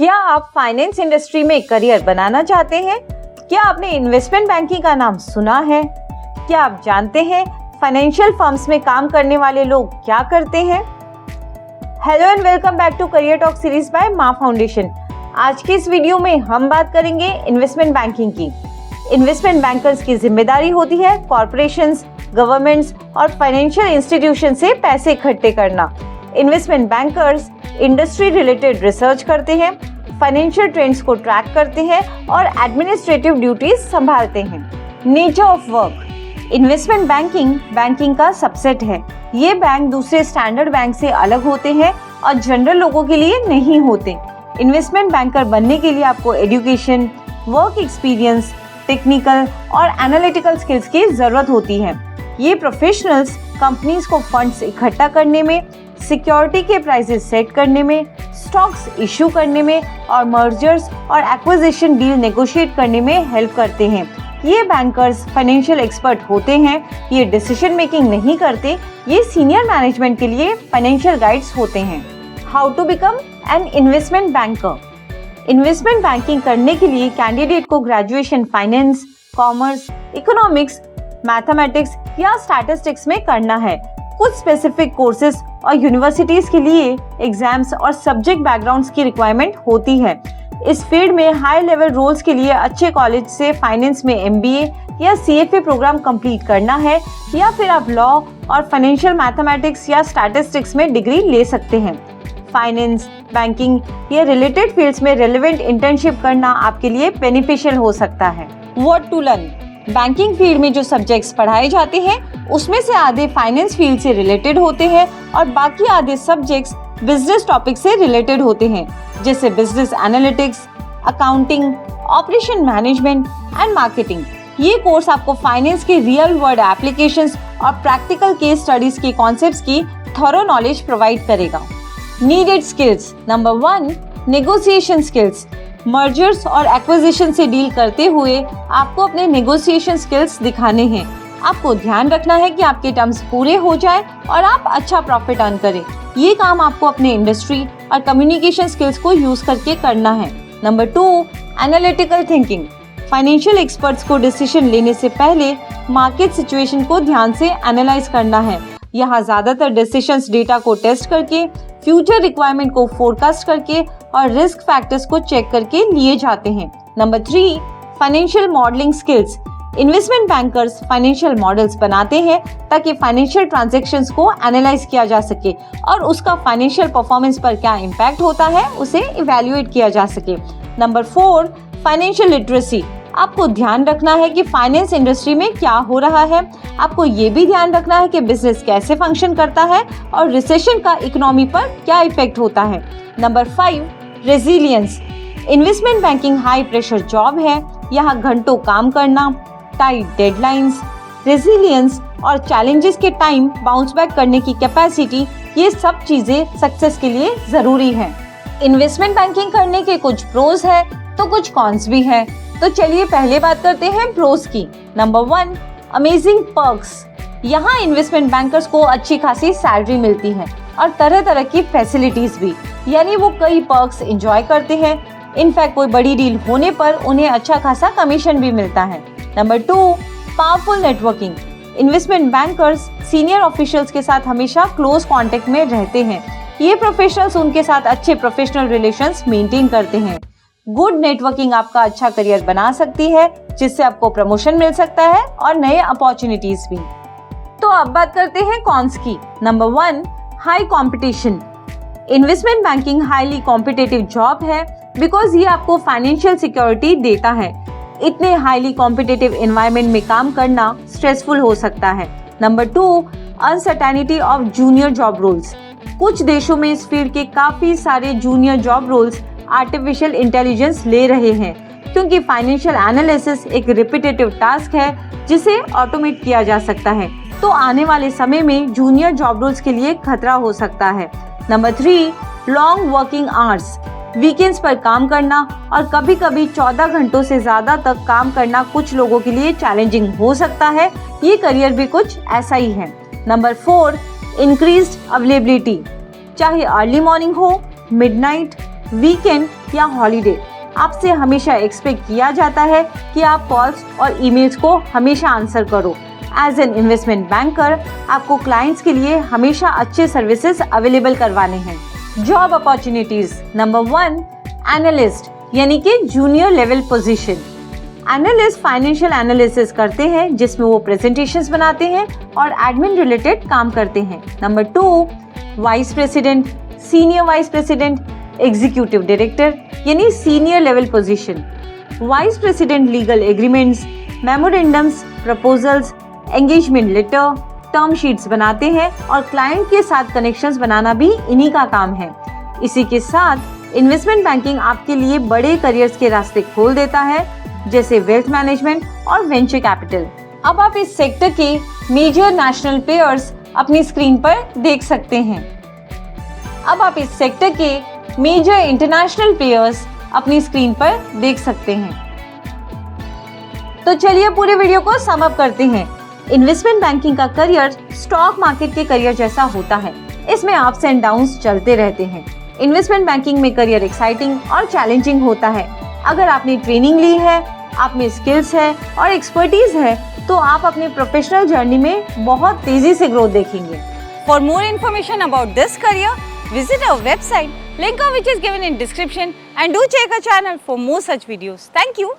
क्या आप finance industry में करियर बनाना चाहते हैं? क्या आपने इन्वेस्टमेंट बैंकिंग का नाम सुना है? क्या आप जानते हैं फाइनेंशियल फर्म्स में काम करने वाले लोग क्या करते हैं? Hello and welcome back to career talk series by Maa foundation. आज की इस वीडियो में हम बात करेंगे इन्वेस्टमेंट बैंकिंग की। इन्वेस्टमेंट बैंकर्स की जिम्मेदारी होती है कॉर्पोरेशंस, गवर्नमेंट्स और फाइनेंशियल इंस्टीट्यूशन से पैसे इकट्ठे करना। Investment bankers industry related research करते हैं, फाइनेंशियल ट्रेंड्स को ट्रैक करते हैं और एडमिनिस्ट्रेटिव ड्यूटीज संभालते हैं। Nature of work. Investment banking का सबसेट है। ये बैंक दूसरे स्टैंडर्ड बैंक से अलग होते हैं और जनरल लोगों के लिए नहीं होते। इन्वेस्टमेंट बैंकर बनने के लिए आपको एजुकेशन, वर्क एक्सपीरियंस, टेक्निकल और एनालिटिकल स्किल्स की जरूरत होती है। ये प्रोफेशनल्स कंपनीज को फंड्स इकट्ठा करने में, सिक्योरिटी के प्राइसेस सेट करने में, स्टॉक्स इशू करने में और मर्जर्स और एक्विजिशन डील नेगोशिएट करने में हेल्प करते हैं। ये बैंकर्स फाइनेंशियल एक्सपर्ट होते हैं। ये डिसीजन मेकिंग नहीं करते, ये सीनियर मैनेजमेंट के लिए फाइनेंशियल गाइड्स होते हैं। How to become an investment banker. Investment banking करने के लिए कैंडिडेट को graduation finance, commerce, economics, mathematics या स्टैटिस्टिक्स में करना है। कुछ स्पेसिफिक कोर्सेज और यूनिवर्सिटीज के लिए एग्जाम्स और सब्जेक्ट बैकग्राउंड्स की रिक्वायरमेंट होती है। इस फील्ड में हाई लेवल रोल्स के लिए अच्छे कॉलेज से फाइनेंस में MBA या CFA प्रोग्राम कंप्लीट करना है, या फिर आप लॉ और फाइनेंशियल मैथमेटिक्स या स्टैटिस्टिक्स में डिग्री ले सकते हैं। फाइनेंस, बैंकिंग या रिलेटेड फील्ड्स में रेलेवेंट इंटर्नशिप करना आपके लिए बेनिफिशियल हो सकता है। What to learn. Banking field में जो सब्जेक्ट्स पढ़ाए जाते हैं उसमें से आधे फाइनेंस फील्ड से रिलेटेड होते हैं और बाकी आधे सब्जेक्ट्स बिजनेस टॉपिक से रिलेटेड होते हैं, जैसे business analytics, accounting, operation management and marketing. ये कोर्स आपको फाइनेंस के रियल वर्ल्ड एप्लीकेशंस और प्रैक्टिकल केस स्टडीज के कॉन्सेप्ट्स की थॉरो नॉलेज प्रोवाइड करेगा। Needed skills. Number 1, negotiation skills. Mergers और एक्विजिशन से डील करते हुए आपको अपने नेगोशिएशन स्किल्स दिखाने हैं। आपको ध्यान रखना है कि आपके टर्म्स पूरे हो जाए और आप अच्छा प्रॉफिट अर्न करें। ये काम आपको अपने इंडस्ट्री और कम्युनिकेशन स्किल्स को यूज करके करना है। Number 2, analytical thinking. Financial experts को डिसीजन लेने से पहले मार्केट सिचुएशन को ध्यान से एनालाइज करना है। यहाँ ज्यादातर डिसीजंस डेटा को टेस्ट करके, फ्यूचर रिक्वायरमेंट को फोरकास्ट करके और रिस्क फैक्टर्स को चेक करके लिए जाते हैं। Number 3, financial modelling skills. Investment bankers financial models बनाते हैं ताकि फाइनेंशियल ट्रांजैक्शंस को एनालाइज किया जा सके और उसका फाइनेंशियल परफॉर्मेंस पर क्या इम्पैक्ट होता है उसे इवैल्यूएट किया जा सके। Number 4, financial literacy. आपको ध्यान रखना है कि फाइनेंस इंडस्ट्री में क्या हो रहा है। आपको ये भी ध्यान रखना है कि बिजनेस कैसे फंक्शन करता है और रिसेशन का इकोनॉमी पर क्या इफेक्ट होता है। Number 5, resilience. Investment banking high pressure job है। यहाँ घंटों काम करना, टाइट डेडलाइंस, रेजिलियंस और चैलेंजेस के टाइम बाउंस बैक करने की कैपेसिटी, ये सब चीजें सक्सेस के लिए जरूरी हैं। इन्वेस्टमेंट बैंकिंग करने के कुछ प्रोज है तो कुछ कॉन्स भी है। तो चलिए पहले बात करते हैं प्रोज की। Number 1, amazing perks. यहाँ इन्वेस्टमेंट बैंकर्स को अच्छी खासी सैलरी मिलती है और तरह तरह की फैसिलिटीज भी, यानी वो कई पर्क्स एंजॉय करते हैं। इनफैक्ट कोई बड़ी डील होने पर उन्हें अच्छा खासा कमीशन भी मिलता है। Number 2, powerful networking. Investment bankers senior officials के साथ हमेशा क्लोज कांटेक्ट में रहते हैं। ये प्रोफेशनल्स उनके साथ अच्छे प्रोफेशनल रिलेशंस मेंटेन करते हैं। गुड नेटवर्किंग आपका अच्छा करियर बना सकती है, जिससे आपको प्रमोशन मिल सकता है और नए अपॉर्चुनिटीज भी। तो अब बात करते हैं कॉन्स की। Number 1, high competition. Investment banking highly competitive job है बिकॉज ये आपको फाइनेंशियल सिक्योरिटी देता है। इतने हाईली कॉम्पिटिटिव एनवायरनमेंट में काम करना स्ट्रेसफुल हो सकता है। Number 2, uncertainty of junior job roles. कुछ देशों में इस फील्ड के काफी सारे junior job roles artificial intelligence ले रहे हैं, क्योंकि फाइनेंशियल एनालिसिस एक रिपीटेटिव टास्क है जिसे ऑटोमेट किया जा सकता है। तो आने वाले समय में जूनियर जॉब रोल्स के लिए खतरा हो सकता है। Number 3, long working hours. Weekends पर काम करना और कभी कभी 14 घंटों से ज्यादा तक काम करना कुछ लोगों के लिए चैलेंजिंग हो सकता है। ये करियर भी कुछ ऐसा ही है। Number 4, increased availability. चाहे अर्ली मॉर्निंग हो, मिडनाइट, वीकेंड या हॉलीडे, आपसे हमेशा एक्सपेक्ट किया जाता है कि आप कॉल्स और ईमेल्स को हमेशा आंसर करो। एज एन इन्वेस्टमेंट बैंकर आपको क्लाइंट्स के लिए हमेशा अच्छे सर्विसेज अवेलेबल करवाने हैं। जॉब अपॉर्चुनिटीज नंबर 1, एनालिस्ट यानी कि junior level position. Analyst financial analysis करते हैं जिसमें वो प्रेजेंटेशंस बनाते हैं और एडमिन रिलेटेड काम करते हैं। Number 2, vice president, senior vice president, executive director यानी senior level position. Vice president legal agreements, memorandums, proposals, engagement letter, term sheets बनाते हैं और क्लाइंट के साथ कनेक्शंस बनाना भी इन्हीं का काम है। इसी के साथ इन्वेस्टमेंट बैंकिंग आपके लिए बड़े करियर्स के रास्ते खोल देता है, जैसे वेल्थ मैनेजमेंट और वेंचर कैपिटल। अब आप इस सेक्टर के मेजर नेशनल प्लेयर्स अपनी स्क्रीन पर देख सकते हैं। अब आप इस सेक्टर के मेजर इंटरनेशनल प्लेयर्स अपनी स्क्रीन पर देख सकते हैं। तो चलिए पूरे वीडियो को सम अप करते हैं। इन्वेस्टमेंट बैंकिंग का करियर स्टॉक मार्केट के करियर जैसा होता है। इसमें अप्स एंड डाउन्स चलते रहते हैं। इन्वेस्टमेंट बैंकिंग में करियर एक्साइटिंग और चैलेंजिंग होता है। अगर आपने ट्रेनिंग ली है, आप में स्किल्स है और एक्सपर्टीज है, तो आप अपने प्रोफेशनल जर्नी में बहुत तेजी से ग्रोथ देखेंगे। For more information about this career, visit our website, link of which is given in description, and do check our channel for more such videos. Thank you.